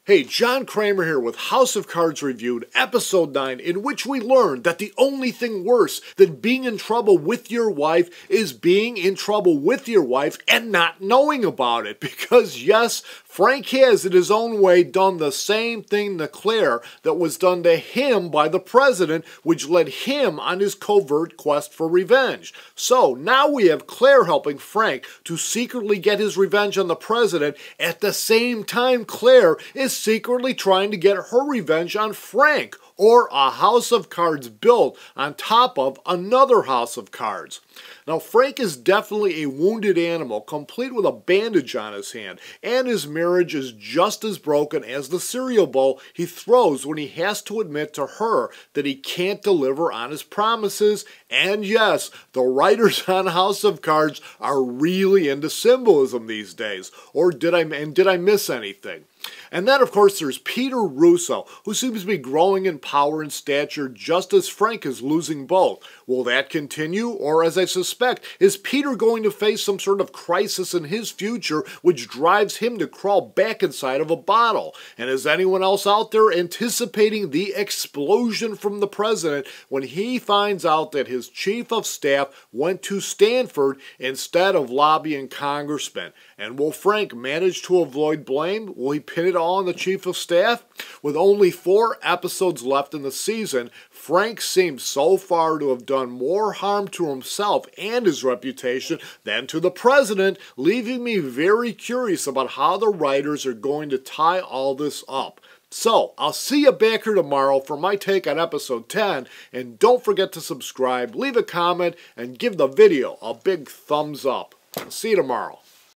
Hey, John Kramer here with House of Cards Reviewed, Episode 9, in which we learned that the only thing worse than being in trouble with your wife is being in trouble with your wife and not knowing about it. Because yes, Frank has, in his own way, done the same thing to Claire that was done to him by the president, which led him on his covert quest for revenge. So now we have Claire helping Frank to secretly get his revenge on the president. At the same time, Claire is secretly trying to get her revenge on Frank, or a house of cards built on top of another house of cards. Now, Frank is definitely a wounded animal, complete with a bandage on his hand, and his marriage is just as broken as the cereal bowl he throws when he has to admit to her that he can't deliver on his promises. And yes, the writers on House of Cards are really into symbolism these days. Or did I miss anything? And then, of course, there's Peter Russo, who seems to be growing in power and stature just as Frank is losing both. Will that continue? Or, as I suspect, is Peter going to face some sort of crisis in his future which drives him to crawl back inside of a bottle? And is anyone else out there anticipating the explosion from the president when he finds out that his chief of staff went to Stanford instead of lobbying congressmen? And will Frank manage to avoid blame? Will he pin it all on the chief of staff? With only 4 episodes left in the season, Frank seems so far to have done more harm to himself and his reputation than to the president, leaving me very curious about how the writers are going to tie all this up. So, I'll see you back here tomorrow for my take on episode 10, and don't forget to subscribe, leave a comment, and give the video a big thumbs up. See you tomorrow.